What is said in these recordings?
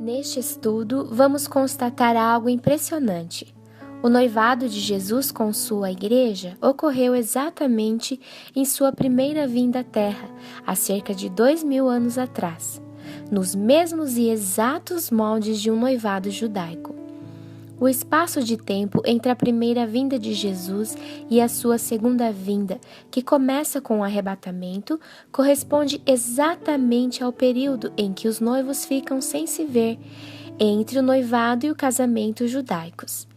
Neste estudo, vamos constatar algo impressionante. O noivado de Jesus com sua igreja ocorreu exatamente em sua primeira vinda à Terra, há cerca de 2000 anos atrás, nos mesmos e exatos moldes de um noivado judaico. O espaço de tempo entre a primeira vinda de Jesus e a sua segunda vinda, que começa com o arrebatamento, corresponde exatamente ao período em que os noivos ficam sem se ver, entre o noivado e o casamento judaicos.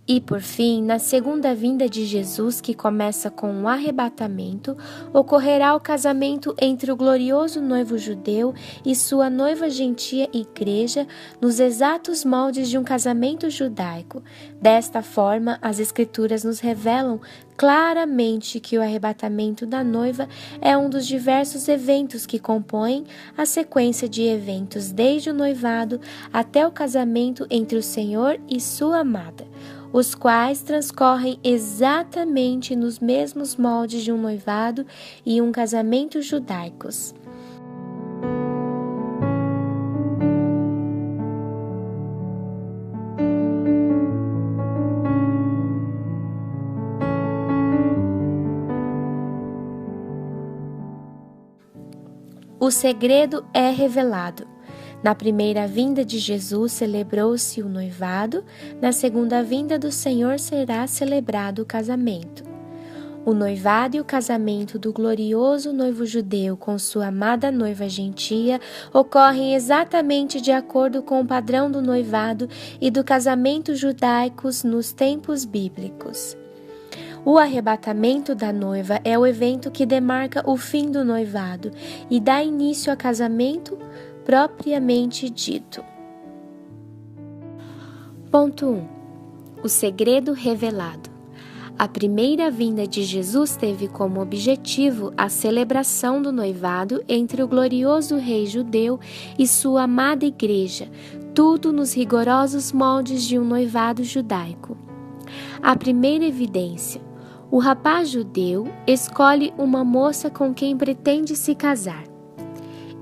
E, por fim, na segunda vinda de Jesus, que começa com o arrebatamento, ocorrerá o casamento entre o glorioso noivo judeu e sua noiva gentia igreja, nos exatos moldes de um casamento judaico. Desta forma, as Escrituras nos revelam claramente que o arrebatamento da noiva é um dos diversos eventos que compõem a sequência de eventos desde o noivado até o casamento entre o Senhor e sua amada, os quais transcorrem exatamente nos mesmos moldes de um noivado e um casamento judaicos. O segredo é revelado. Na primeira vinda de Jesus celebrou-se o noivado, na segunda vinda do Senhor será celebrado o casamento. O noivado e o casamento do glorioso noivo judeu com sua amada noiva gentia ocorrem exatamente de acordo com o padrão do noivado e do casamento judaicos nos tempos bíblicos. O arrebatamento da noiva é o evento que demarca o fim do noivado e dá início ao casamento propriamente dito. Ponto 1. O segredo revelado. A primeira vinda de Jesus teve como objetivo a celebração do noivado entre o glorioso rei judeu e sua amada igreja, tudo nos rigorosos moldes de um noivado judaico. A primeira evidência. O rapaz judeu escolhe uma moça com quem pretende se casar.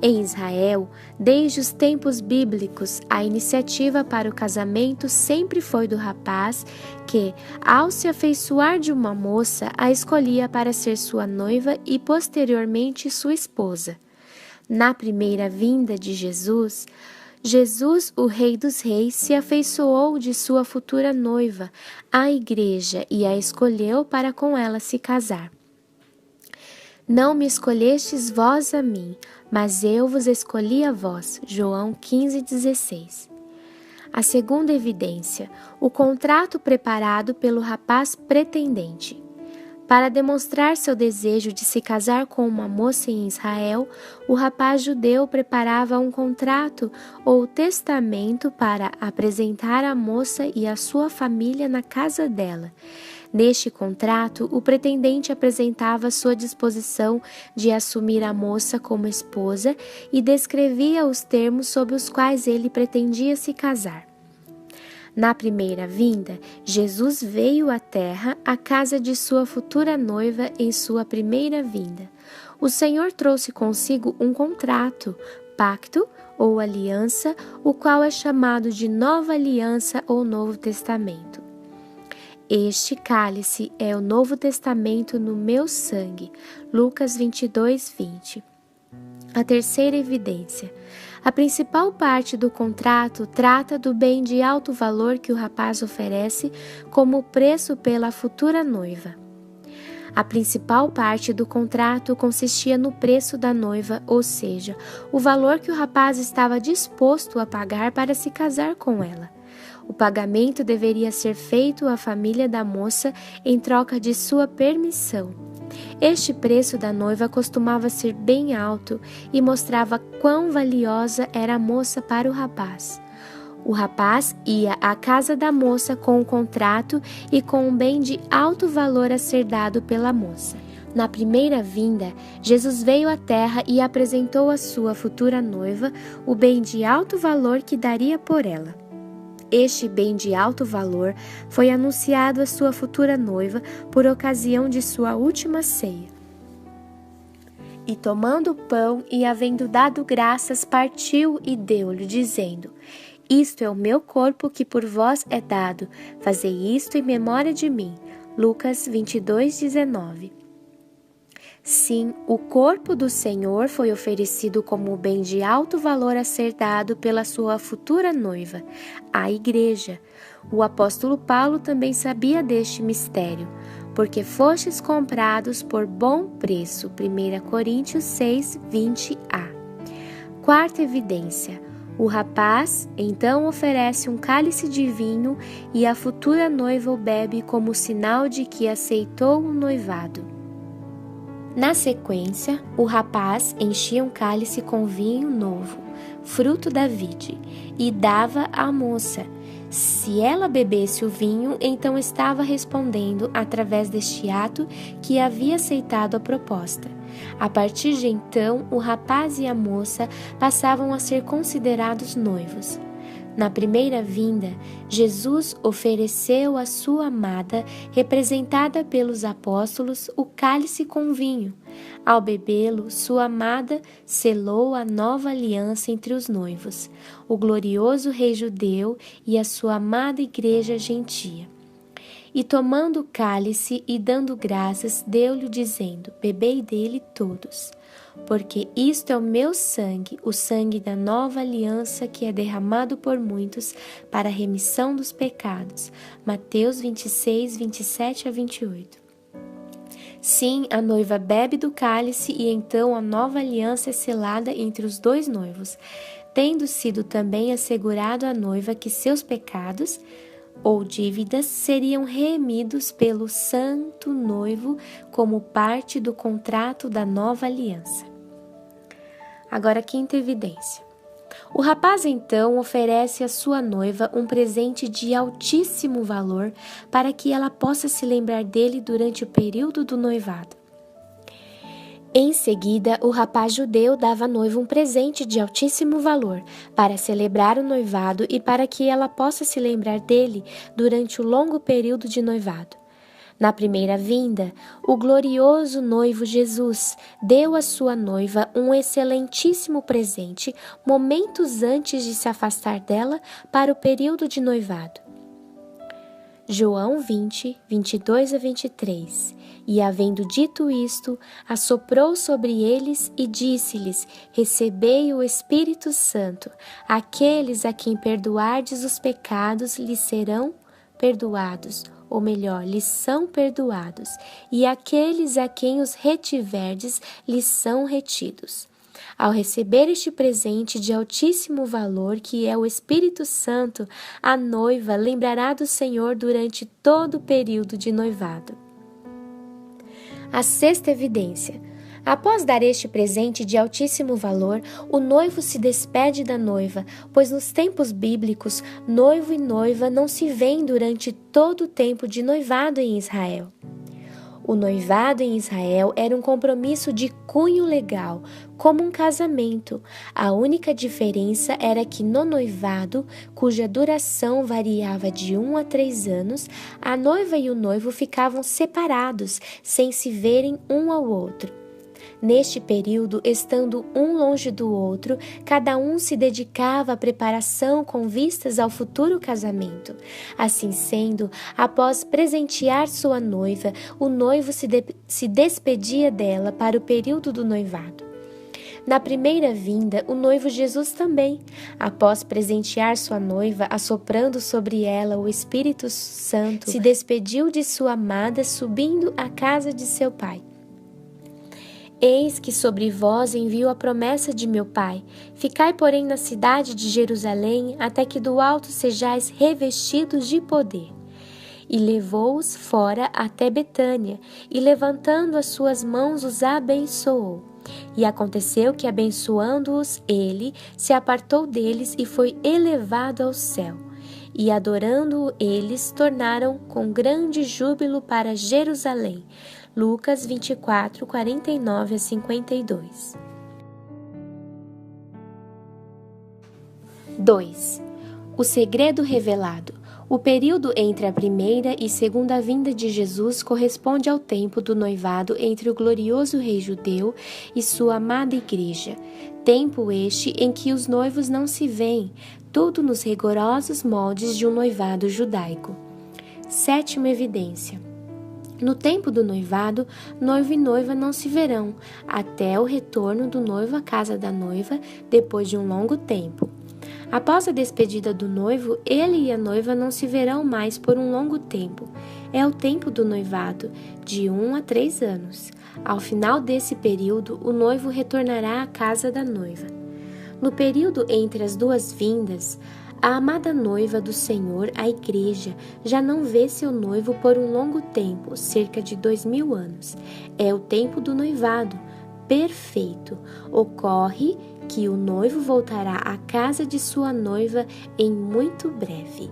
Em Israel, desde os tempos bíblicos, a iniciativa para o casamento sempre foi do rapaz que, ao se afeiçoar de uma moça, a escolhia para ser sua noiva e posteriormente sua esposa. Na primeira vinda de Jesus, o Rei dos Reis, se afeiçoou de sua futura noiva, a Igreja, e a escolheu para com ela se casar. Não me escolhestes vós a mim, mas eu vos escolhi a vós. João 15,16. A segunda evidência, o contrato preparado pelo rapaz pretendente. Para demonstrar seu desejo de se casar com uma moça em Israel, o rapaz judeu preparava um contrato ou testamento para apresentar a moça e a sua família na casa dela. Neste contrato, o pretendente apresentava sua disposição de assumir a moça como esposa e descrevia os termos sob os quais ele pretendia se casar. Na primeira vinda, Jesus veio à terra à casa de sua futura noiva em sua primeira vinda. O Senhor trouxe consigo um contrato, pacto ou aliança, o qual é chamado de Nova Aliança ou Novo Testamento. Este cálice é o Novo Testamento no meu sangue. Lucas 22:20. A terceira evidência. A principal parte do contrato trata do bem de alto valor que o rapaz oferece como preço pela futura noiva. A principal parte do contrato consistia no preço da noiva, ou seja, o valor que o rapaz estava disposto a pagar para se casar com ela. O pagamento deveria ser feito à família da moça em troca de sua permissão. Este preço da noiva costumava ser bem alto e mostrava quão valiosa era a moça para o rapaz. O rapaz ia à casa da moça com o contrato e com um bem de alto valor a ser dado pela moça. Na primeira vinda, Jesus veio à terra e apresentou à sua futura noiva o bem de alto valor que daria por ela. Este bem de alto valor foi anunciado à sua futura noiva por ocasião de sua última ceia. E tomando o pão e havendo dado graças, partiu e deu-lhe, dizendo: Isto é o meu corpo que por vós é dado. Fazei isto em memória de mim. Lucas 22:19. Sim, o corpo do Senhor foi oferecido como bem de alto valor a ser dado pela sua futura noiva, a Igreja. O apóstolo Paulo também sabia deste mistério, porque fostes comprados por bom preço. 1 Coríntios 6:20a. Quarta evidência. O rapaz então oferece um cálice de vinho e a futura noiva o bebe como sinal de que aceitou o noivado. Na sequência, o rapaz enchia um cálice com vinho novo, fruto da vide, e dava à moça. Se ela bebesse o vinho, então estava respondendo, através deste ato, que havia aceitado a proposta. A partir de então, o rapaz e a moça passavam a ser considerados noivos. Na primeira vinda, Jesus ofereceu à sua amada, representada pelos apóstolos, o cálice com vinho. Ao bebê-lo, sua amada selou a nova aliança entre os noivos, o glorioso rei judeu e a sua amada igreja gentia. E tomando o cálice e dando graças, deu-lhe dizendo: bebei dele todos, porque isto é o meu sangue, o sangue da nova aliança que é derramado por muitos para a remissão dos pecados. Mateus 26, 27-28. Sim, a noiva bebe do cálice e então a nova aliança é selada entre os dois noivos, tendo sido também assegurado à noiva que seus pecados ou dívidas seriam reemidos pelo santo noivo como parte do contrato da nova aliança. Agora, quinta evidência. O rapaz então oferece à sua noiva um presente de altíssimo valor para que ela possa se lembrar dele durante o período do noivado. Em seguida, o rapaz judeu dava à noiva um presente de altíssimo valor para celebrar o noivado e para que ela possa se lembrar dele durante o longo período de noivado. Na primeira vinda, o glorioso noivo Jesus deu à sua noiva um excelentíssimo presente momentos antes de se afastar dela para o período de noivado. João 20, 22-23. E havendo dito isto, assoprou sobre eles e disse-lhes: recebei o Espírito Santo. Aqueles a quem perdoardes os pecados lhes serão perdoados, ou melhor, lhes são perdoados, e aqueles a quem os retiverdes lhes são retidos. Ao receber este presente de altíssimo valor, que é o Espírito Santo, a noiva lembrará do Senhor durante todo o período de noivado. A sexta evidência. Após dar este presente de altíssimo valor, o noivo se despede da noiva, pois nos tempos bíblicos, noivo e noiva não se veem durante todo o tempo de noivado em Israel. O noivado em Israel era um compromisso de cunho legal, como um casamento. A única diferença era que no noivado, cuja duração variava de 1 a 3 anos, a noiva e o noivo ficavam separados, sem se verem um ao outro. Neste período, estando um longe do outro, cada um se dedicava à preparação com vistas ao futuro casamento. Assim sendo, após presentear sua noiva, o noivo se despedia dela para o período do noivado. Na primeira vinda, o noivo Jesus também, após presentear sua noiva, assoprando sobre ela o Espírito Santo, se despediu de sua amada, subindo à casa de seu pai. Eis que sobre vós envio a promessa de meu Pai. Ficai, porém, na cidade de Jerusalém, até que do alto sejais revestidos de poder. E levou-os fora até Betânia, e levantando as suas mãos os abençoou. E aconteceu que, abençoando-os, ele se apartou deles e foi elevado ao céu. E adorando-o eles, tornaram com grande júbilo para Jerusalém. Lucas 24, 49-52. 2. O segredo revelado. O período entre a primeira e segunda vinda de Jesus corresponde ao tempo do noivado entre o glorioso rei judeu e sua amada igreja, tempo este em que os noivos não se veem, tudo nos rigorosos moldes de um noivado judaico. Sétima evidência. No tempo do noivado, noivo e noiva não se verão, até o retorno do noivo à casa da noiva, depois de um longo tempo. Após a despedida do noivo, ele e a noiva não se verão mais por um longo tempo. É o tempo do noivado, de 1 a 3 anos. Ao final desse período, o noivo retornará à casa da noiva. No período entre as duas vindas, a amada noiva do Senhor, a igreja, já não vê seu noivo por um longo tempo, cerca de 2000 anos. É o tempo do noivado, perfeito. Ocorre que o noivo voltará à casa de sua noiva em muito breve.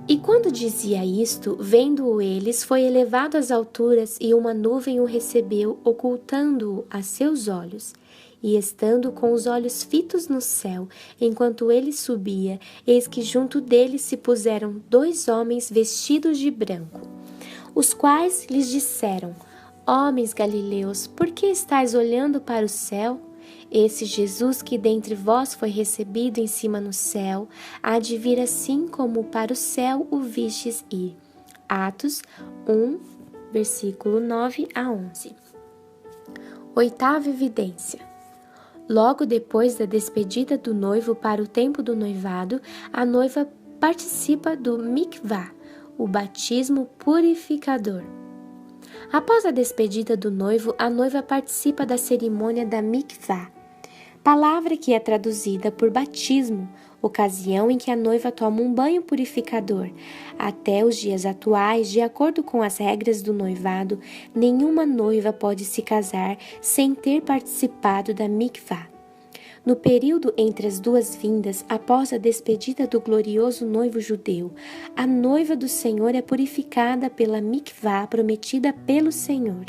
E quando dizia isto, vendo-o eles, foi elevado às alturas e uma nuvem o recebeu, ocultando-o a seus olhos. E estando com os olhos fitos no céu, enquanto ele subia, eis que junto dele se puseram 2 homens vestidos de branco, os quais lhes disseram: Homens galileus, por que estáis olhando para o céu? Esse Jesus que dentre vós foi recebido em cima no céu, há de vir assim como para o céu o vistes ir. Atos 1, versículo 9 a 11. Oitava evidência. Logo depois da despedida do noivo para o tempo do noivado, a noiva participa do mikvah, o batismo purificador. Após a despedida do noivo, a noiva participa da cerimônia da mikvah, palavra que é traduzida por batismo, ocasião em que a noiva toma um banho purificador. Até os dias atuais, de acordo com as regras do noivado, nenhuma noiva pode se casar sem ter participado da mikvah. No período entre as duas vindas, após a despedida do glorioso noivo judeu, a noiva do Senhor é purificada pela mikvah prometida pelo Senhor.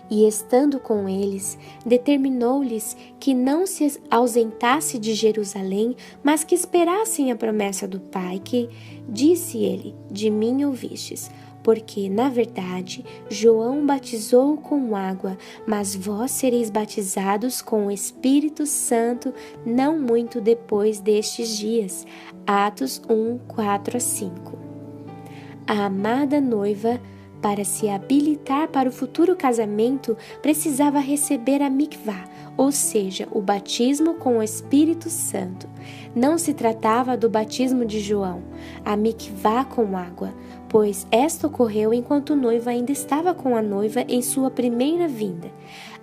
E estando com eles, determinou-lhes que não se ausentasse de Jerusalém, mas que esperassem a promessa do Pai, que, disse ele, de mim ouvistes. Porque, na verdade, João batizou com água, mas vós sereis batizados com o Espírito Santo não muito depois destes dias. Atos 1, 4 a 5. A amada noiva, para se habilitar para o futuro casamento, precisava receber a mikvah, ou seja, o batismo com o Espírito Santo. Não se tratava do batismo de João, a mikvah com água, pois esta ocorreu enquanto o noivo ainda estava com a noiva em sua primeira vinda.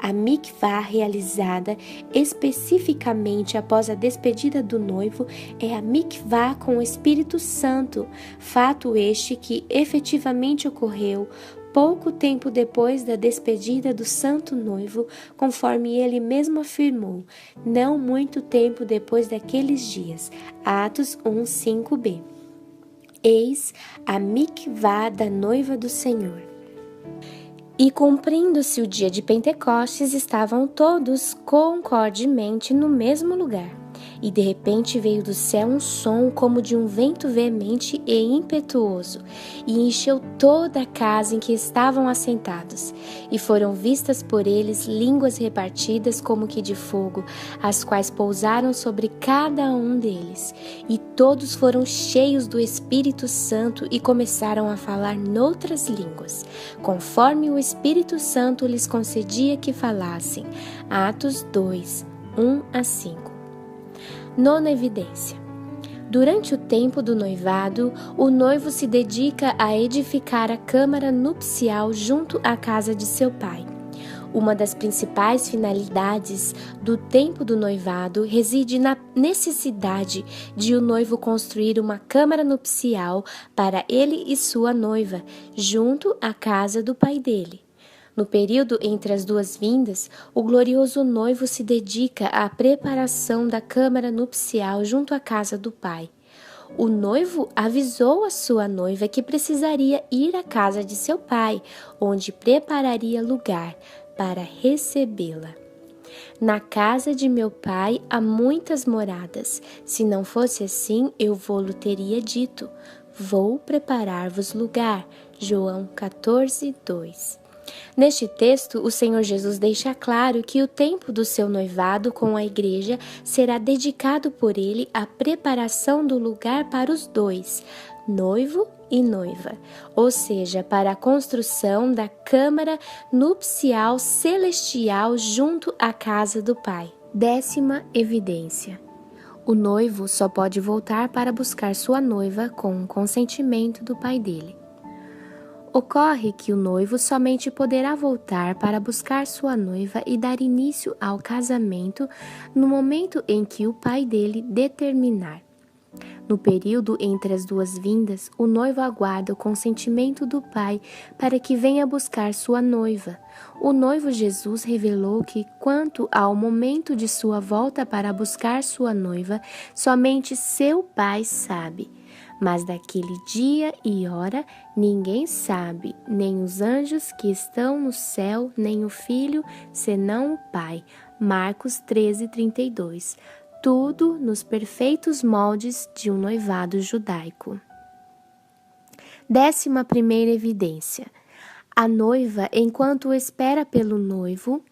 A mikvah realizada especificamente após a despedida do noivo é a mikvah com o Espírito Santo, fato este que efetivamente ocorreu pouco tempo depois da despedida do santo noivo, conforme ele mesmo afirmou, não muito tempo depois daqueles dias. Atos 1, 5b. Eis a mikvah da noiva do Senhor. E cumprindo-se o dia de Pentecostes, estavam todos concordemente no mesmo lugar. E de repente veio do céu um som como de um vento veemente e impetuoso, e encheu toda a casa em que estavam assentados. E foram vistas por eles línguas repartidas como que de fogo, as quais pousaram sobre cada um deles. E todos foram cheios do Espírito Santo e começaram a falar noutras línguas, conforme o Espírito Santo lhes concedia que falassem. Atos 2, 1 a 5. Nona evidência. Durante o tempo do noivado, o noivo se dedica a edificar a câmara nupcial junto à casa de seu pai. Uma das principais finalidades do tempo do noivado reside na necessidade de o noivo construir uma câmara nupcial para ele e sua noiva, junto à casa do pai dele. No período entre as duas vindas, o glorioso noivo se dedica à preparação da câmara nupcial junto à casa do pai. O noivo avisou a sua noiva que precisaria ir à casa de seu pai, onde prepararia lugar para recebê-la. Na casa de meu pai há muitas moradas. Se não fosse assim, eu vô-lo teria dito: vou preparar-vos lugar. João 14:2. Neste texto, o Senhor Jesus deixa claro que o tempo do seu noivado com a igreja será dedicado por ele à preparação do lugar para os dois, noivo e noiva, ou seja, para a construção da câmara nupcial celestial junto à casa do Pai. 10ª evidência. O noivo só pode voltar para buscar sua noiva com o consentimento do pai dele. Ocorre que o noivo somente poderá voltar para buscar sua noiva e dar início ao casamento no momento em que o pai dele determinar. No período entre as duas vindas, o noivo aguarda o consentimento do pai para que venha buscar sua noiva. O noivo Jesus revelou que, quanto ao momento de sua volta para buscar sua noiva, somente seu pai sabe. Mas daquele dia e hora ninguém sabe, nem os anjos que estão no céu, nem o Filho, senão o Pai. Marcos 13:32. Tudo nos perfeitos moldes de um noivado judaico. 11ª evidência. A noiva, enquanto espera pelo noivo,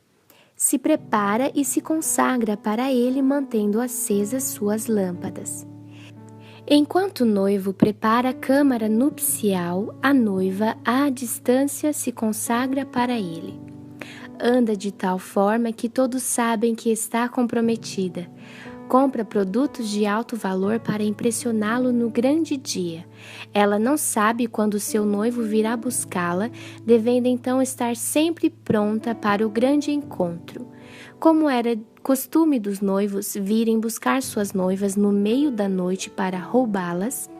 se prepara e se consagra para ele, mantendo acesas suas lâmpadas. Enquanto o noivo prepara a câmara nupcial, a noiva, à distância, se consagra para ele. Anda de tal forma que todos sabem que está comprometida. Compra produtos de alto valor para impressioná-lo no grande dia. Ela não sabe quando seu noivo virá buscá-la, devendo então estar sempre pronta para o grande encontro. Como era costume dos noivos virem buscar suas noivas no meio da noite para roubá-las,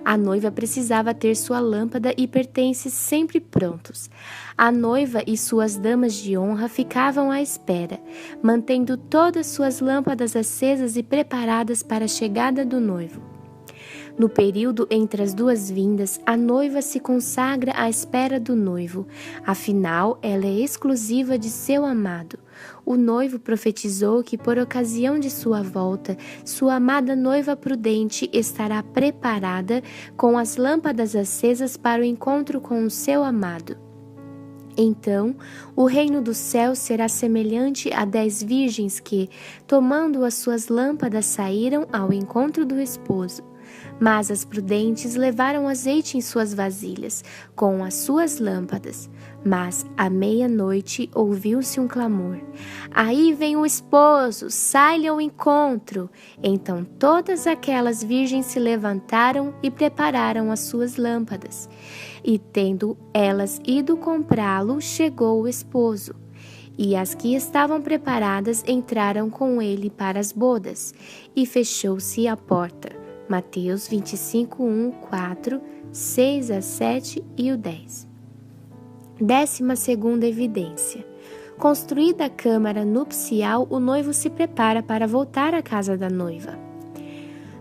a noiva precisava ter sua lâmpada e pertences sempre prontos. A noiva e suas damas de honra ficavam à espera, mantendo todas suas lâmpadas acesas e preparadas para a chegada do noivo. No período entre as duas vindas, a noiva se consagra à espera do noivo, afinal, ela é exclusiva de seu amado. O noivo profetizou que, por ocasião de sua volta, sua amada noiva prudente estará preparada com as lâmpadas acesas para o encontro com o seu amado. Então, o reino do céu será semelhante a 10 virgens que, tomando as suas lâmpadas, saíram ao encontro do esposo. Mas as prudentes levaram azeite em suas vasilhas, com as suas lâmpadas. Mas, à meia-noite, ouviu-se um clamor: aí vem o esposo, sai-lhe ao encontro! Então todas aquelas virgens se levantaram e prepararam as suas lâmpadas. E, tendo elas ido comprá-lo, chegou o esposo. E as que estavam preparadas entraram com ele para as bodas, e fechou-se a porta. Mateus 25:1, 4, 6 a 7 e o 10. 12ª evidência. Construída a câmara nupcial, o noivo se prepara para voltar à casa da noiva.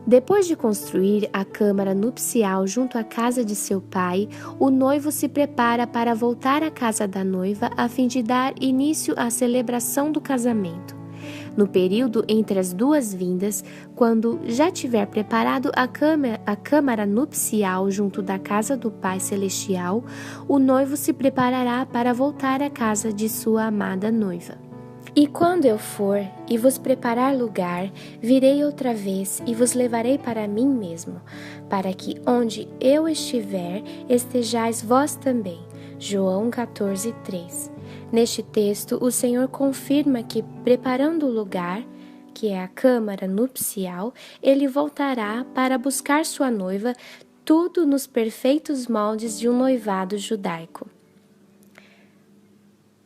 Depois de construir a câmara nupcial junto à casa de seu pai, o noivo se prepara para voltar à casa da noiva a fim de dar início à celebração do casamento. No período entre as duas vindas, quando já tiver preparado a câmara nupcial junto da casa do Pai Celestial, o noivo se preparará para voltar à casa de sua amada noiva. E quando eu for e vos preparar lugar, virei outra vez e vos levarei para mim mesmo, para que onde eu estiver, estejais vós também. João 14:3. Neste texto, o Senhor confirma que, preparando o lugar, que é a câmara nupcial, ele voltará para buscar sua noiva, tudo nos perfeitos moldes de um noivado judaico.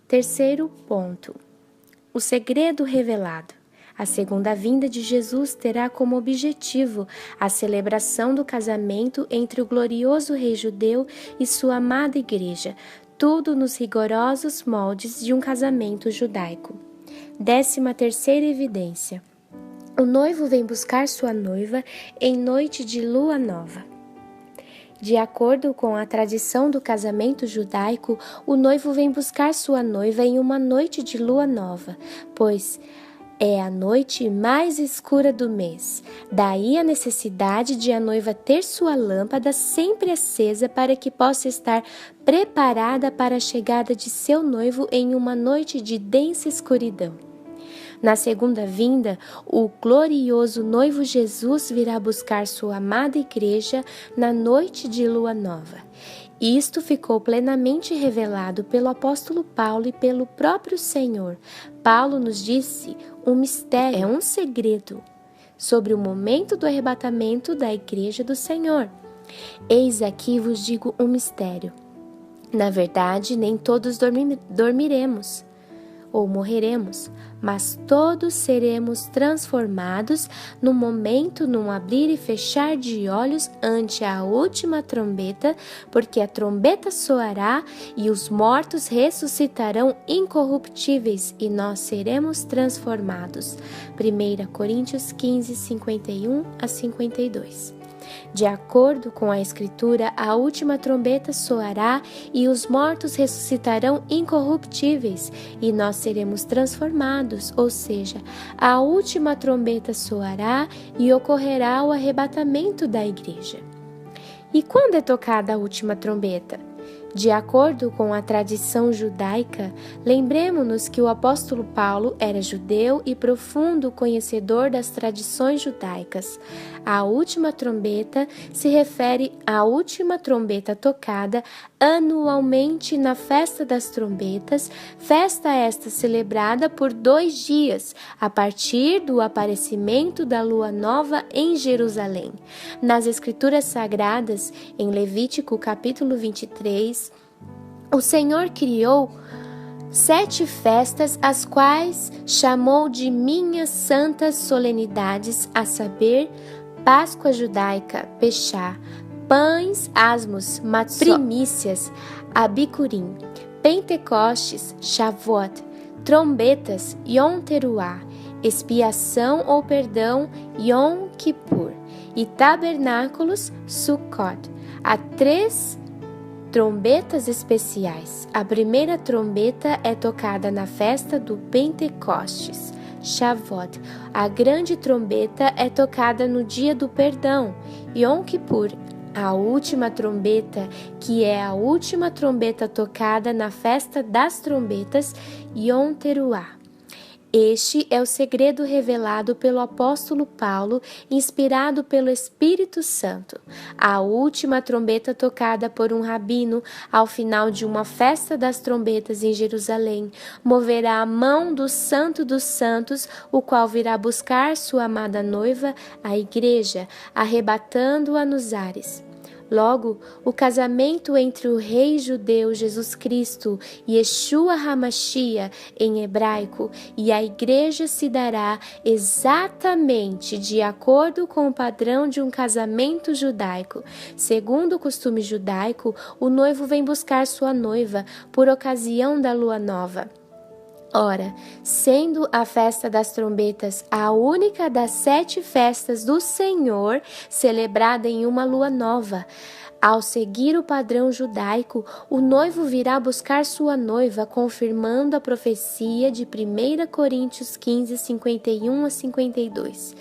3º ponto. O segredo revelado. A segunda vinda de Jesus terá como objetivo a celebração do casamento entre o glorioso rei judeu e sua amada igreja, tudo nos rigorosos moldes de um casamento judaico. 13ª evidência. O noivo vem buscar sua noiva em noite de lua nova. De acordo com a tradição do casamento judaico, o noivo vem buscar sua noiva em uma noite de lua nova, pois é a noite mais escura do mês. Daí a necessidade de a noiva ter sua lâmpada sempre acesa para que possa estar preparada para a chegada de seu noivo em uma noite de densa escuridão. Na segunda vinda, o glorioso noivo Jesus virá buscar sua amada igreja na noite de lua nova. Isto ficou plenamente revelado pelo apóstolo Paulo e pelo próprio Senhor. Paulo nos disse um mistério, um segredo, sobre o momento do arrebatamento da igreja do Senhor. Eis aqui vos digo um mistério. Na verdade, nem todos dormiremos ou morreremos, mas todos seremos transformados no momento, num abrir e fechar de olhos ante a última trombeta, porque a trombeta soará e os mortos ressuscitarão incorruptíveis e nós seremos transformados. 1 Coríntios 15, 51 a 52. De acordo com a Escritura, a última trombeta soará e os mortos ressuscitarão incorruptíveis e nós seremos transformados, ou seja, a última trombeta soará e ocorrerá o arrebatamento da igreja. E quando é tocada a última trombeta? De acordo com a tradição judaica, lembremos-nos que o apóstolo Paulo era judeu e profundo conhecedor das tradições judaicas. A última trombeta se refere à última trombeta tocada anualmente na Festa das Trombetas, festa esta celebrada por 2 dias, a partir do aparecimento da lua nova em Jerusalém. Nas Escrituras Sagradas, em Levítico capítulo 23, o Senhor criou 7 festas, as quais chamou de minhas santas solenidades, a saber, Páscoa judaica, Pechá, pães, asmos, primícias, Abicurim, Pentecostes, Shavuot, trombetas, Yom Teruá, expiação ou perdão, Yom Kippur, e tabernáculos, Sukkot. Há 3 trombetas especiais. A primeira trombeta é tocada na festa do Pentecostes, Shavuot. A grande trombeta é tocada no dia do perdão, Yom Kippur. A última trombeta, que é a última trombeta tocada na festa das trombetas, Yom Teruá. Este é o segredo revelado pelo apóstolo Paulo, inspirado pelo Espírito Santo. A última trombeta tocada por um rabino ao final de uma festa das trombetas em Jerusalém moverá a mão do Santo dos Santos, o qual virá buscar sua amada noiva, a igreja, arrebatando-a nos ares. Logo, o casamento entre o rei judeu Jesus Cristo, Yeshua HaMashiach em hebraico, e a igreja se dará exatamente de acordo com o padrão de um casamento judaico. Segundo o costume judaico, o noivo vem buscar sua noiva por ocasião da lua nova. Ora, sendo a festa das trombetas a única das 7 festas do Senhor celebrada em uma lua nova, ao seguir o padrão judaico, o noivo virá buscar sua noiva, confirmando a profecia de 1 Coríntios 15, 51 a 52.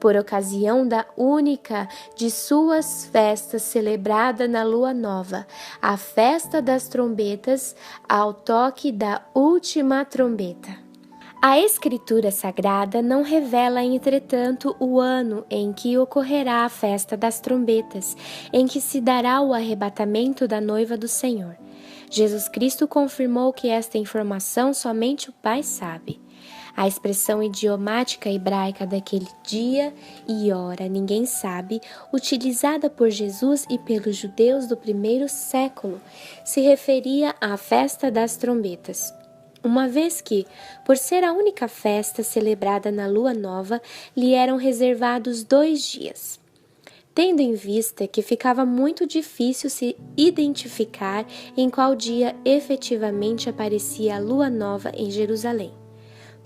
Por ocasião da única de suas festas celebrada na lua nova, a festa das trombetas, ao toque da última trombeta. A Escritura Sagrada não revela, entretanto, o ano em que ocorrerá a festa das trombetas, em que se dará o arrebatamento da noiva do Senhor. Jesus Cristo confirmou que esta informação somente o Pai sabe. A expressão idiomática hebraica daquele dia e hora, ninguém sabe, utilizada por Jesus e pelos judeus do primeiro século, se referia à festa das trombetas. Uma vez que, por ser a única festa celebrada na lua nova, lhe eram reservados 2 dias. Tendo em vista que ficava muito difícil se identificar em qual dia efetivamente aparecia a lua nova em Jerusalém.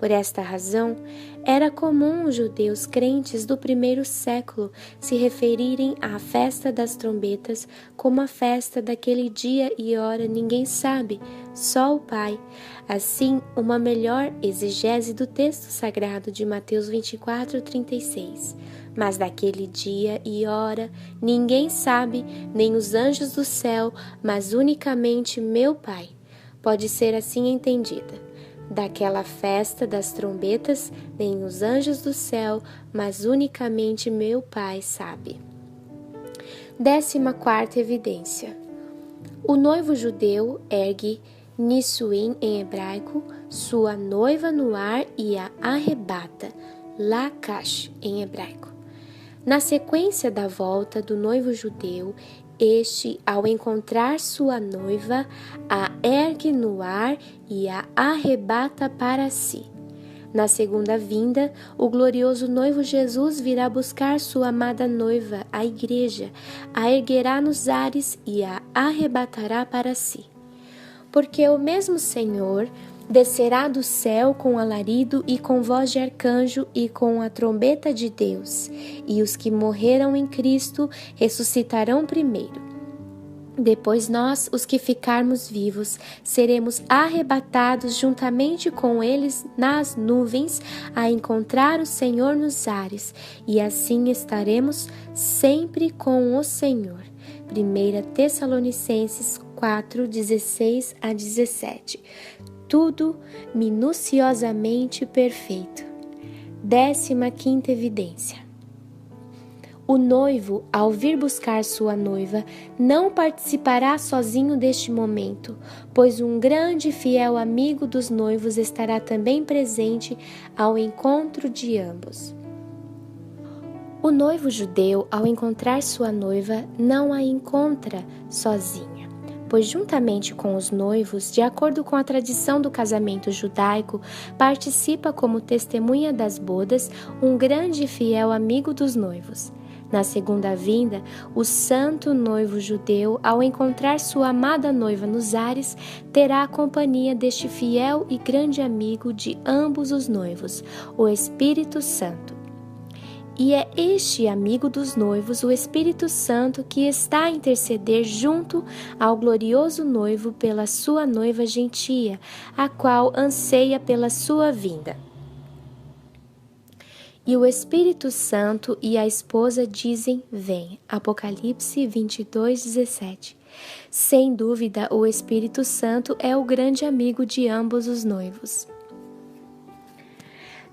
Por esta razão, era comum os judeus crentes do primeiro século se referirem à festa das trombetas como a festa daquele dia e hora ninguém sabe, só o Pai. Assim, uma melhor exegese do texto sagrado de Mateus 24:36. Mas daquele dia e hora ninguém sabe, nem os anjos do céu, mas unicamente meu Pai. Pode ser assim entendida. Daquela festa das trombetas, nem os anjos do céu, mas unicamente meu Pai sabe. 14ª evidência. O noivo judeu ergue Nissuim em hebraico, sua noiva no ar e a arrebata, Lakash em hebraico. Na sequência da volta do noivo judeu, este, ao encontrar sua noiva, a ergue no ar e a arrebata para si. Na segunda vinda, o glorioso noivo Jesus virá buscar sua amada noiva, a igreja, a erguerá nos ares e a arrebatará para si. Porque o mesmo Senhor descerá do céu com alarido e com voz de arcanjo e com a trombeta de Deus, e os que morreram em Cristo ressuscitarão primeiro. Depois nós, os que ficarmos vivos, seremos arrebatados juntamente com eles nas nuvens a encontrar o Senhor nos ares, e assim estaremos sempre com o Senhor. 1 Tessalonicenses 4:16-17. Tudo minuciosamente perfeito. 15ª evidência. O noivo, ao vir buscar sua noiva, não participará sozinho deste momento, pois um grande e fiel amigo dos noivos estará também presente ao encontro de ambos. O noivo judeu, ao encontrar sua noiva, não a encontra sozinha, pois juntamente com os noivos, de acordo com a tradição do casamento judaico, participa como testemunha das bodas um grande e fiel amigo dos noivos. Na segunda vinda, o santo noivo judeu, ao encontrar sua amada noiva nos ares, terá a companhia deste fiel e grande amigo de ambos os noivos, o Espírito Santo. E é este amigo dos noivos, o Espírito Santo, que está a interceder junto ao glorioso noivo pela sua noiva gentia, a qual anseia pela sua vinda. E o Espírito Santo e a esposa dizem, vem. Apocalipse 22:17. Sem dúvida, o Espírito Santo é o grande amigo de ambos os noivos.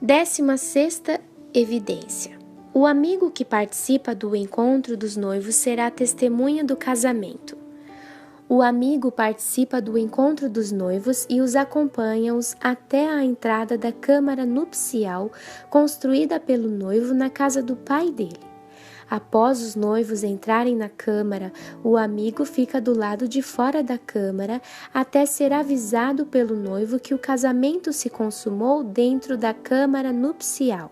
16ª evidência. O amigo que participa do encontro dos noivos será testemunha do casamento. O amigo participa do encontro dos noivos e os acompanha-os até a entrada da câmara nupcial construída pelo noivo na casa do pai dele. Após os noivos entrarem na câmara, o amigo fica do lado de fora da câmara até ser avisado pelo noivo que o casamento se consumou dentro da câmara nupcial.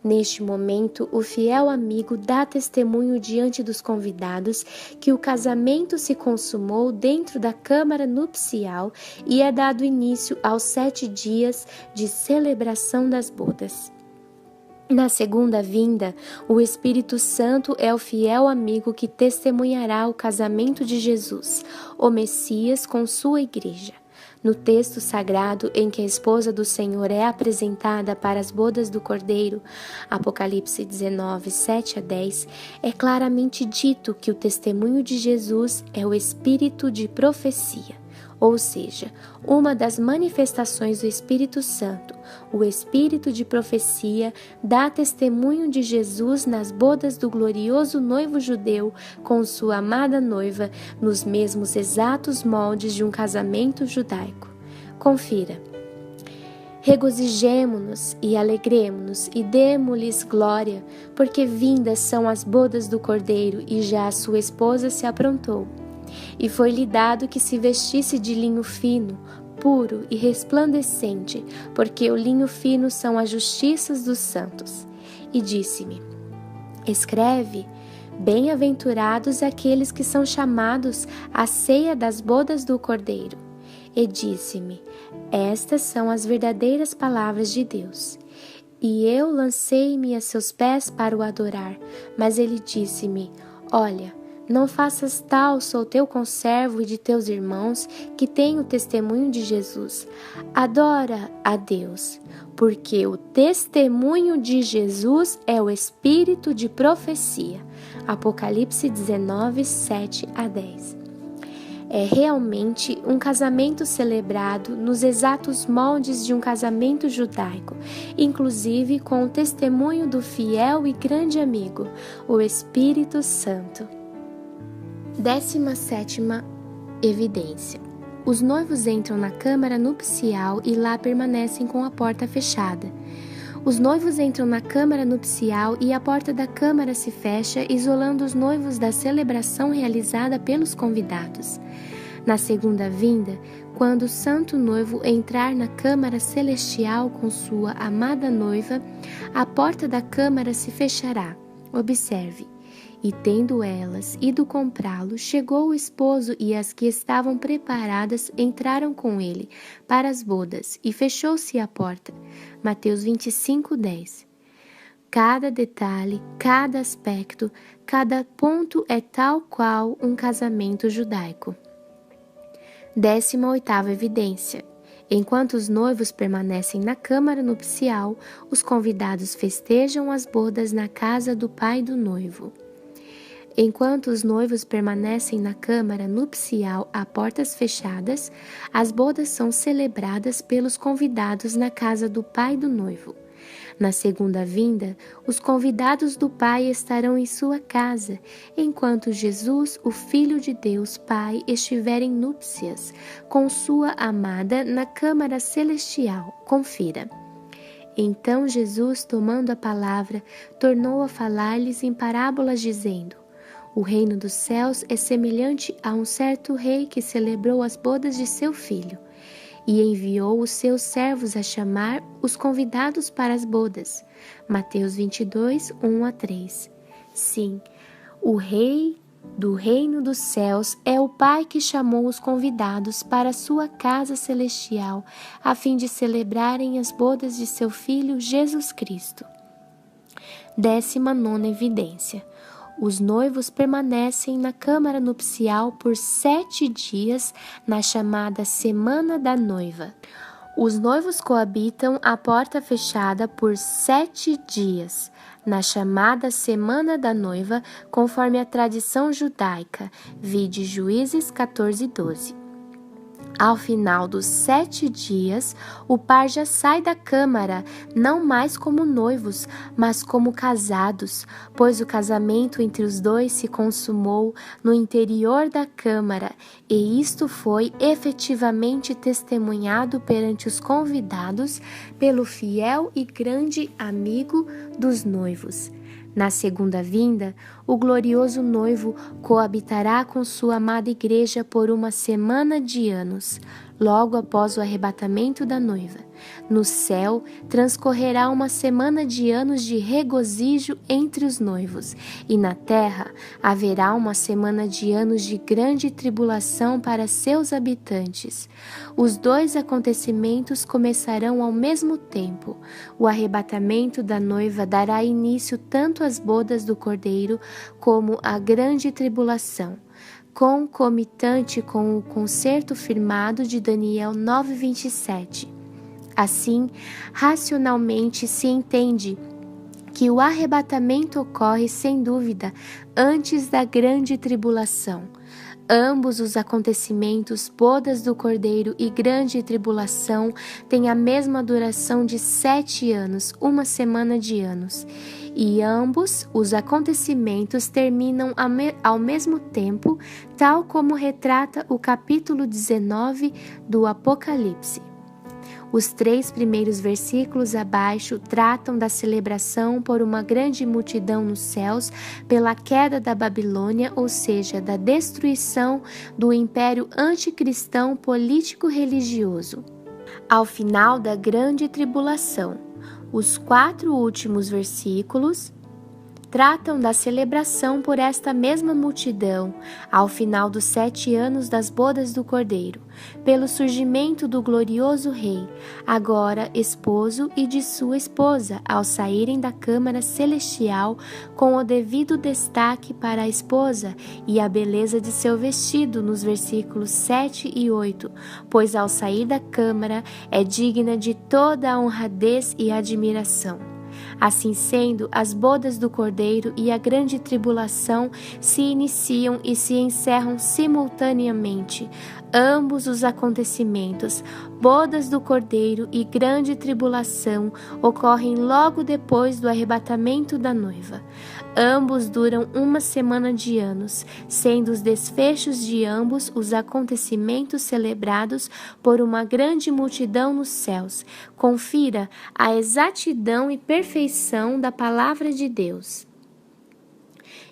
Neste momento, o fiel amigo dá testemunho diante dos convidados que o casamento se consumou dentro da câmara nupcial e é dado início aos 7 dias de celebração das bodas. Na segunda vinda, o Espírito Santo é o fiel amigo que testemunhará o casamento de Jesus, o Messias, com sua igreja. No texto sagrado em que a esposa do Senhor é apresentada para as bodas do Cordeiro, Apocalipse 19:7-10, é claramente dito que o testemunho de Jesus é o espírito de profecia, ou seja, uma das manifestações do Espírito Santo. O espírito de profecia dá testemunho de Jesus nas bodas do glorioso noivo judeu com sua amada noiva, nos mesmos exatos moldes de um casamento judaico. Confira. Regozijemo-nos e alegremo-nos e demo-lhes glória, porque vindas são as bodas do Cordeiro e já a sua esposa se aprontou. E foi-lhe dado que se vestisse de linho fino, puro e resplandecente, porque o linho fino são as justiças dos santos. E disse-me, escreve, bem-aventurados aqueles que são chamados à ceia das bodas do Cordeiro. e disse-me: Estas são as verdadeiras palavras de Deus. E eu lancei-me a seus pés para o adorar, mas ele disse-me: Olha, não faças tal, sou teu conservo e de teus irmãos, que têm o testemunho de Jesus. Adora a Deus, porque o testemunho de Jesus é o espírito de profecia. Apocalipse 19, 7-10. É realmente um casamento celebrado nos exatos moldes de um casamento judaico, inclusive com o testemunho do fiel e grande amigo, o Espírito Santo. 17ª evidência. Os noivos entram na câmara nupcial e lá permanecem com a porta fechada. Os noivos entram na câmara nupcial e a porta da câmara se fecha, isolando os noivos da celebração realizada pelos convidados. Na segunda vinda, quando o santo noivo entrar na câmara celestial com sua amada noiva, a porta da câmara se fechará. Observe. E tendo elas ido comprá-lo, chegou o esposo e as que estavam preparadas entraram com ele para as bodas e fechou-se a porta. Mateus 25:10. Cada detalhe, cada aspecto, cada ponto é tal qual um casamento judaico. 18ª evidência. Enquanto os noivos permanecem na câmara nupcial, os convidados festejam as bodas na casa do pai do noivo. Enquanto os noivos permanecem na câmara nupcial a portas fechadas, as bodas são celebradas pelos convidados na casa do pai do noivo. Na segunda vinda, os convidados do Pai estarão em sua casa, enquanto Jesus, o Filho de Deus Pai, estiver em núpcias com sua amada na câmara celestial. Confira. Então Jesus, tomando a palavra, tornou a falar-lhes em parábolas, dizendo: O reino dos céus é semelhante a um certo rei que celebrou as bodas de seu filho, e enviou os seus servos a chamar os convidados para as bodas. Mateus 22, 1-3. Sim, o rei do reino dos céus é o Pai que chamou os convidados para a sua casa celestial, a fim de celebrarem as bodas de seu Filho Jesus Cristo. 19ª evidência. Os noivos permanecem na câmara nupcial por 7 dias na chamada Semana da Noiva. Os noivos coabitam à porta fechada por 7 dias, na chamada Semana da Noiva, conforme a tradição judaica, vide Juízes 14:12. Ao final dos 7 dias, o par já sai da câmara, não mais como noivos, mas como casados, pois o casamento entre os dois se consumou no interior da câmara, e isto foi efetivamente testemunhado perante os convidados pelo fiel e grande amigo dos noivos. Na segunda vinda, o glorioso noivo coabitará com sua amada igreja por 1 semana de anos, logo após o arrebatamento da noiva. No céu, transcorrerá 1 semana de anos de regozijo entre os noivos, e na terra haverá 1 semana de anos de grande tribulação para seus habitantes. Os 2 acontecimentos começarão ao mesmo tempo. O arrebatamento da noiva dará início tanto às bodas do Cordeiro como à grande tribulação, concomitante com o concerto firmado de Daniel 9:27. Assim, racionalmente se entende que o arrebatamento ocorre, sem dúvida, antes da grande tribulação. Ambos os acontecimentos, bodas do Cordeiro e grande tribulação, têm a mesma duração de 7 anos, 1 semana de anos. E ambos os acontecimentos terminam ao mesmo tempo, tal como retrata o capítulo 19 do Apocalipse. Os 3 primeiros versículos abaixo tratam da celebração por uma grande multidão nos céus pela queda da Babilônia, ou seja, da destruição do império anticristão político-religioso. Ao final da grande tribulação, os 4 últimos versículos tratam da celebração por esta mesma multidão, ao final dos 7 anos das bodas do Cordeiro, pelo surgimento do glorioso Rei, agora esposo e de sua esposa, ao saírem da câmara celestial com o devido destaque para a esposa e a beleza de seu vestido, nos versículos 7 e 8, pois ao sair da câmara é digna de toda a honradez e admiração. Assim sendo, as bodas do Cordeiro e a grande tribulação se iniciam e se encerram simultaneamente. Ambos os acontecimentos, bodas do Cordeiro e grande tribulação, ocorrem logo depois do arrebatamento da noiva. Ambos duram 1 semana de anos, sendo os desfechos de ambos os acontecimentos celebrados por uma grande multidão nos céus. Confira a exatidão e perfeição da palavra de Deus.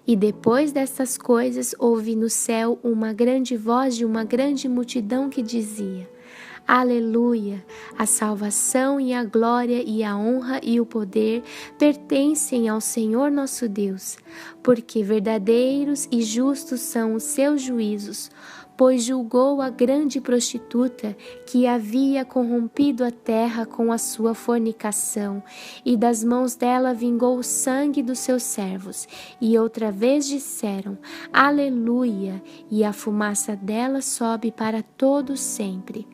E depois destas coisas ouvi no céu uma grande voz de uma grande multidão que dizia: Aleluia! A salvação e a glória e a honra e o poder pertencem ao Senhor nosso Deus, porque verdadeiros e justos são os seus juízos, pois julgou a grande prostituta que havia corrompido a terra com a sua fornicação, e das mãos dela vingou o sangue dos seus servos. E outra vez disseram: Aleluia! E a fumaça dela sobe para todo sempre.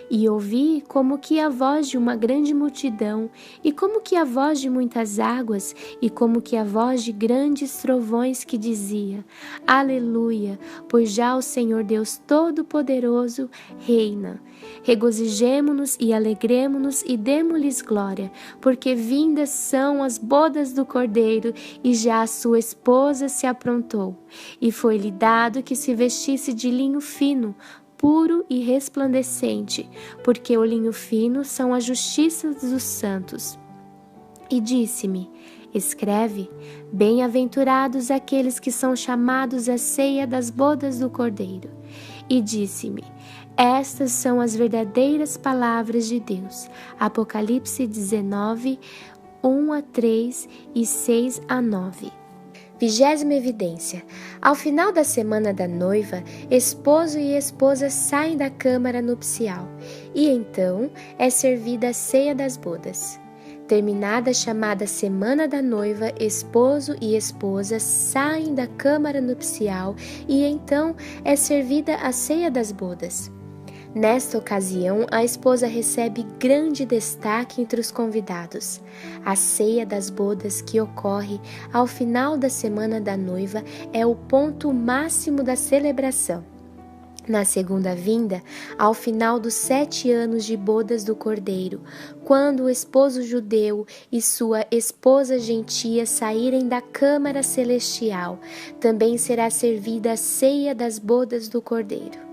E ouvi como que a voz de uma grande multidão, e como que a voz de muitas águas, e como que a voz de grandes trovões que dizia: Aleluia, pois já o Senhor Deus Todo-Poderoso reina. Regozijemo-nos e alegremo-nos e demo-lhes glória, porque vindas são as bodas do Cordeiro, e já a sua esposa se aprontou. E foi-lhe dado que se vestisse de linho fino, puro e resplandecente, porque o linho fino são as justiças dos santos. E disse-me: Escreve: Bem-aventurados aqueles que são chamados à ceia das bodas do Cordeiro. E disse-me: Estas são as verdadeiras palavras de Deus. Apocalipse 19, 1-3 e 6-9. 20ª evidência. Ao final da semana da noiva, esposo e esposa saem da câmara nupcial, e então é servida a ceia das bodas. Terminada a chamada semana da noiva, esposo e esposa saem da câmara nupcial, e então é servida a ceia das bodas. Nesta ocasião, a esposa recebe grande destaque entre os convidados. A ceia das bodas, que ocorre ao final da semana da noiva, é o ponto máximo da celebração. Na segunda vinda, ao final dos 7 anos de bodas do Cordeiro, quando o esposo judeu e sua esposa gentia saírem da câmara celestial, também será servida a ceia das bodas do Cordeiro.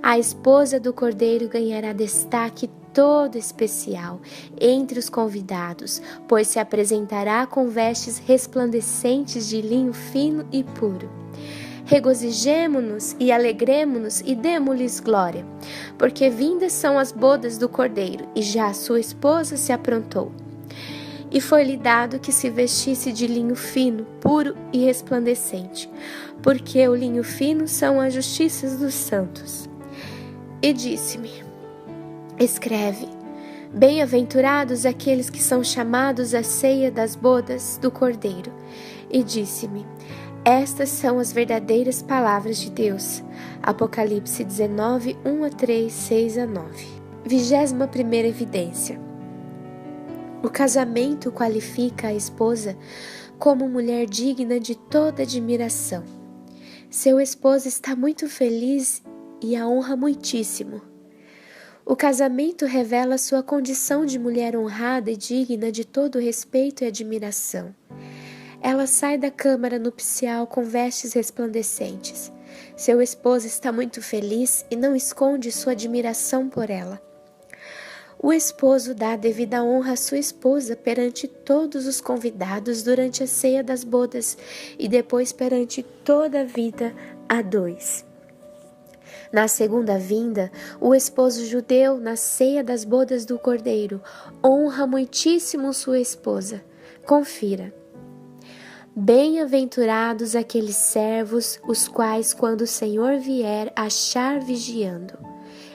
A esposa do Cordeiro ganhará destaque todo especial entre os convidados, pois se apresentará com vestes resplandecentes de linho fino e puro. Regozijemo-nos e alegremo-nos e demo-lhes glória, porque vindas são as bodas do Cordeiro, e já a sua esposa se aprontou. E foi-lhe dado que se vestisse de linho fino, puro e resplandecente, porque o linho fino são as justiças dos santos. E disse-me: Escreve: Bem-aventurados aqueles que são chamados à ceia das bodas do Cordeiro. E disse-me: Estas são as verdadeiras palavras de Deus. Apocalipse 19, 1-3, 6-9. 21ª evidência. O casamento qualifica a esposa como mulher digna de toda admiração. Seu esposo está muito feliz e a honra muitíssimo. O casamento revela sua condição de mulher honrada e digna de todo respeito e admiração. Ela sai da câmara nupcial com vestes resplandecentes. Seu esposo está muito feliz e não esconde sua admiração por ela. O esposo dá a devida honra à sua esposa perante todos os convidados durante a ceia das bodas e depois perante toda a vida a dois. Na segunda vinda, o esposo judeu, na ceia das bodas do Cordeiro, honra muitíssimo sua esposa. Confira. Bem-aventurados aqueles servos, os quais, quando o Senhor vier, achar vigiando.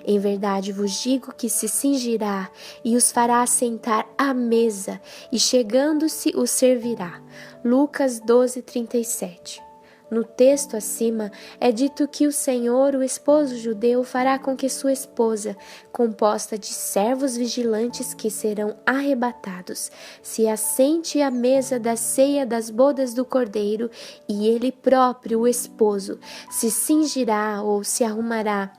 Em verdade vos digo que se cingirá e os fará assentar à mesa, e chegando-se os servirá. Lucas 12:37. No texto acima é dito que o Senhor, o esposo judeu, fará com que sua esposa, composta de servos vigilantes que serão arrebatados, se assente à mesa da ceia das bodas do Cordeiro, e ele próprio, o esposo, se cingirá ou se arrumará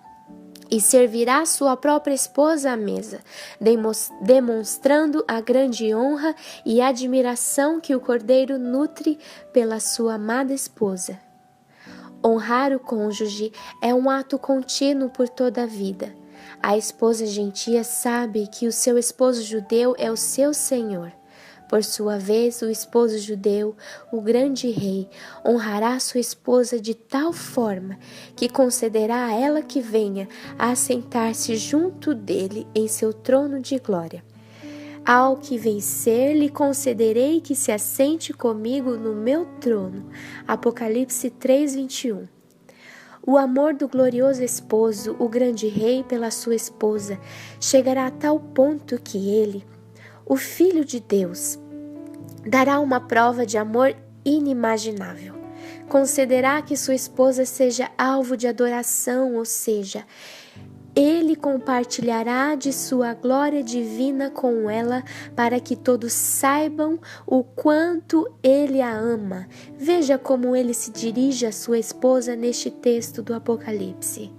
e servirá sua própria esposa à mesa, demonstrando a grande honra e admiração que o Cordeiro nutre pela sua amada esposa. Honrar o cônjuge é um ato contínuo por toda a vida. A esposa gentia sabe que o seu esposo judeu é o seu Senhor. Por sua vez, o esposo judeu, o grande rei, honrará sua esposa de tal forma que concederá a ela que venha a assentar-se junto dele em seu trono de glória. Ao que vencer, lhe concederei que se assente comigo no meu trono. Apocalipse 3:21. O amor do glorioso esposo, o grande rei pela sua esposa, chegará a tal ponto que ele, o Filho de Deus, dará uma prova de amor inimaginável. Concederá que sua esposa seja alvo de adoração, ou seja, ele compartilhará de sua glória divina com ela, para que todos saibam o quanto ele a ama. Veja como ele se dirige à sua esposa neste texto do Apocalipse.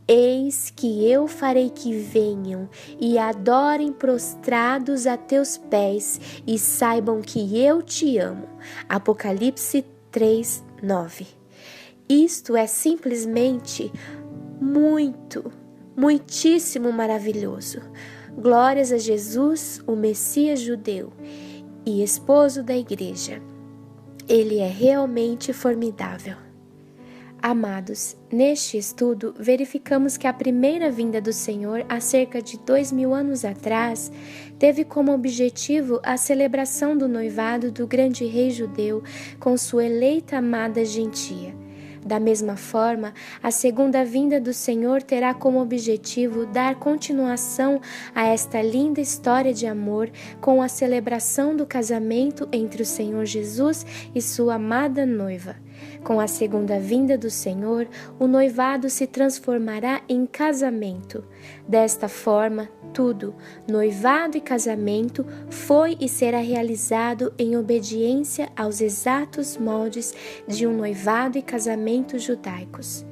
Eis que eu farei que venham e adorem prostrados a teus pés e saibam que eu te amo. Apocalipse 3:9. Isto é simplesmente muitíssimo maravilhoso. Glórias a Jesus, o Messias judeu e esposo da igreja. Ele é realmente formidável. Amados, neste estudo verificamos que a primeira vinda do Senhor, há cerca de 2000 anos atrás, teve como objetivo a celebração do noivado do grande rei judeu com sua eleita amada gentia. Da mesma forma, a segunda vinda do Senhor terá como objetivo dar continuação a esta linda história de amor com a celebração do casamento entre o Senhor Jesus e sua amada noiva. Com a segunda vinda do Senhor, o noivado se transformará em casamento. Desta forma, tudo, noivado e casamento, foi e será realizado em obediência aos exatos moldes de um noivado e casamento judaicos.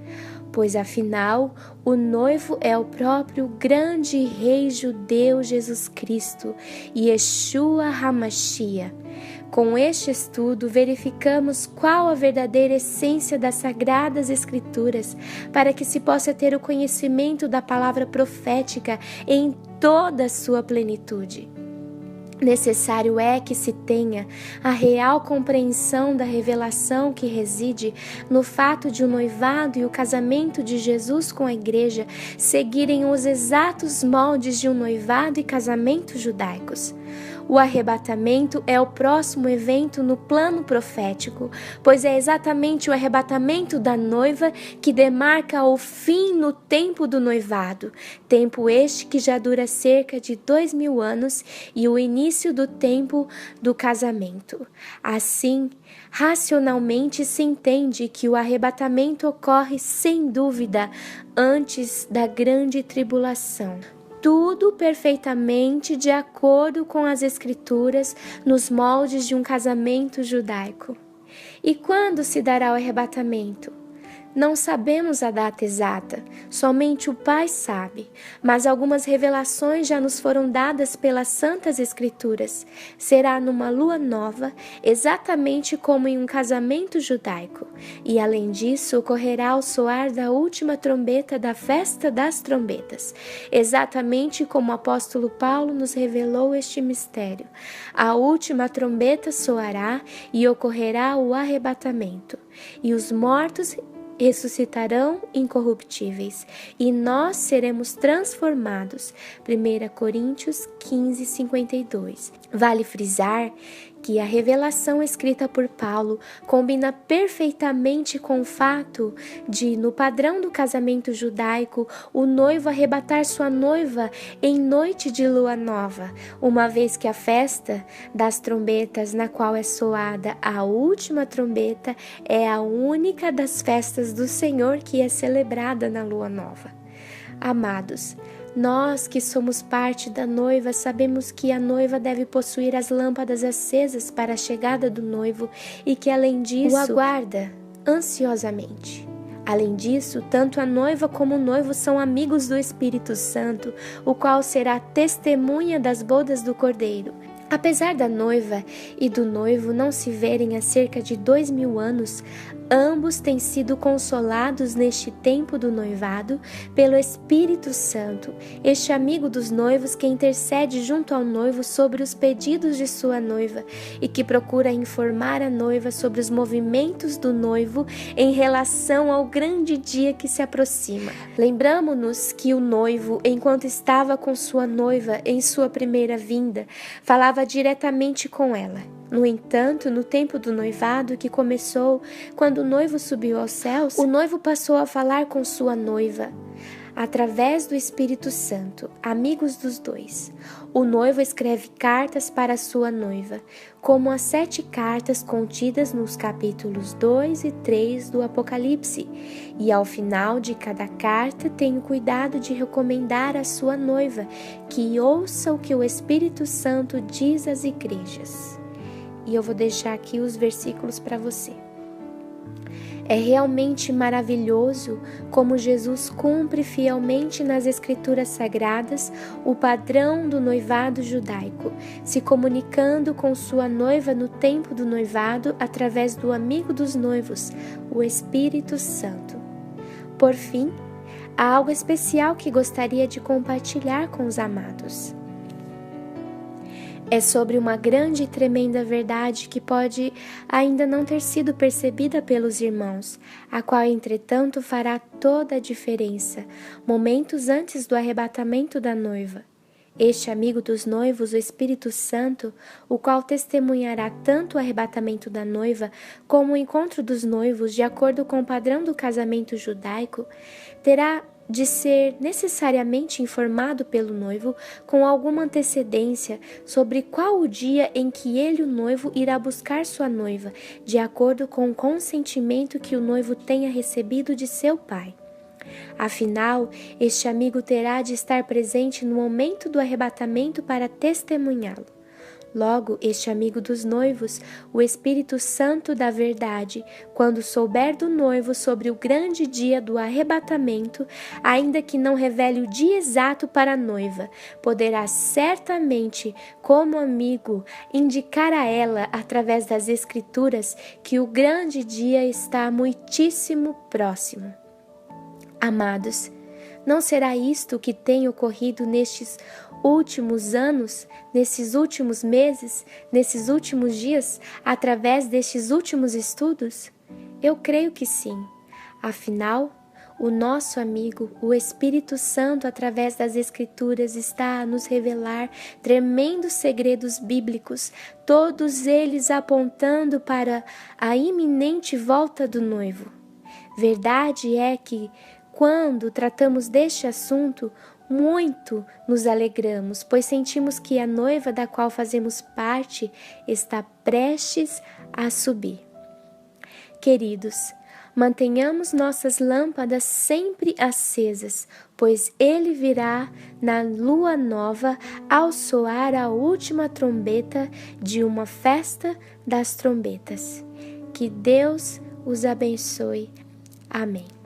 Pois afinal, o noivo é o próprio grande rei judeu Jesus Cristo, Yeshua HaMashiach. Com este estudo, verificamos qual a verdadeira essência das Sagradas Escrituras, para que se possa ter o conhecimento da palavra profética em toda a sua plenitude. Necessário é que se tenha a real compreensão da revelação que reside no fato de o noivado e o casamento de Jesus com a igreja seguirem os exatos moldes de um noivado e casamento judaicos. O arrebatamento é o próximo evento no plano profético, pois é exatamente o arrebatamento da noiva que demarca o fim no tempo do noivado, tempo este que já dura cerca de 2000 anos, e o início do tempo do casamento. Assim, racionalmente se entende que o arrebatamento ocorre sem dúvida antes da grande tribulação. Tudo perfeitamente de acordo com as Escrituras, nos moldes de um casamento judaico. E quando se dará o arrebatamento? Não sabemos a data exata, somente o Pai sabe, mas algumas revelações já nos foram dadas pelas Santas Escrituras. Será numa lua nova, exatamente como em um casamento judaico, e além disso ocorrerá o soar da última trombeta da festa das trombetas, exatamente como o apóstolo Paulo nos revelou este mistério. A última trombeta soará e ocorrerá o arrebatamento, e os mortos ressuscitarão incorruptíveis, e nós seremos transformados. 1 Coríntios 15:52. Vale frisar que a revelação escrita por Paulo combina perfeitamente com o fato de, no padrão do casamento judaico, o noivo arrebatar sua noiva em noite de lua nova, uma vez que a festa das trombetas, na qual é soada a última trombeta, é a única das festas do Senhor que é celebrada na lua nova. Amados, nós que somos parte da noiva sabemos que a noiva deve possuir as lâmpadas acesas para a chegada do noivo e que, além disso, o aguarda ansiosamente. Além disso, tanto a noiva como o noivo são amigos do Espírito Santo, o qual será testemunha das bodas do Cordeiro. Apesar da noiva e do noivo não se verem há cerca de 2000 anos, ambos têm sido consolados neste tempo do noivado pelo Espírito Santo, este amigo dos noivos que intercede junto ao noivo sobre os pedidos de sua noiva e que procura informar a noiva sobre os movimentos do noivo em relação ao grande dia que se aproxima. Lembramo-nos que o noivo, enquanto estava com sua noiva em sua primeira vinda, falava diretamente com ela. No entanto, no tempo do noivado, que começou quando o noivo subiu aos céus, o noivo passou a falar com sua noiva através do Espírito Santo, amigos dos dois. O noivo escreve cartas para sua noiva, como as 7 cartas contidas nos capítulos 2 e 3 do Apocalipse, e ao final de cada carta tem o cuidado de recomendar à sua noiva que ouça o que o Espírito Santo diz às igrejas. E eu vou deixar aqui os versículos para você. É realmente maravilhoso como Jesus cumpre fielmente nas Escrituras Sagradas o padrão do noivado judaico, se comunicando com sua noiva no tempo do noivado através do amigo dos noivos, o Espírito Santo. Por fim, há algo especial que gostaria de compartilhar com os amados. É sobre uma grande e tremenda verdade que pode ainda não ter sido percebida pelos irmãos, a qual, entretanto, fará toda a diferença, momentos antes do arrebatamento da noiva. Este amigo dos noivos, o Espírito Santo, o qual testemunhará tanto o arrebatamento da noiva como o encontro dos noivos, de acordo com o padrão do casamento judaico, terá de ser necessariamente informado pelo noivo com alguma antecedência sobre qual o dia em que ele, o noivo, irá buscar sua noiva, de acordo com o consentimento que o noivo tenha recebido de seu pai. Afinal, este amigo terá de estar presente no momento do arrebatamento para testemunhá-lo. Logo, este amigo dos noivos, o Espírito Santo da verdade, quando souber do noivo sobre o grande dia do arrebatamento, ainda que não revele o dia exato para a noiva, poderá certamente, como amigo, indicar a ela, através das Escrituras, que o grande dia está muitíssimo próximo. Amados, não será isto o que tem ocorrido nestes últimos anos, nesses últimos meses, nesses últimos dias, através destes últimos estudos? Eu creio que sim. Afinal, o nosso amigo, o Espírito Santo, através das Escrituras, está a nos revelar tremendos segredos bíblicos, todos eles apontando para a iminente volta do noivo. Verdade é que, quando tratamos deste assunto, muito nos alegramos, pois sentimos que a noiva da qual fazemos parte está prestes a subir. Queridos, mantenhamos nossas lâmpadas sempre acesas, pois ele virá na lua nova ao soar a última trombeta de uma festa das trombetas. Que Deus os abençoe. Amém.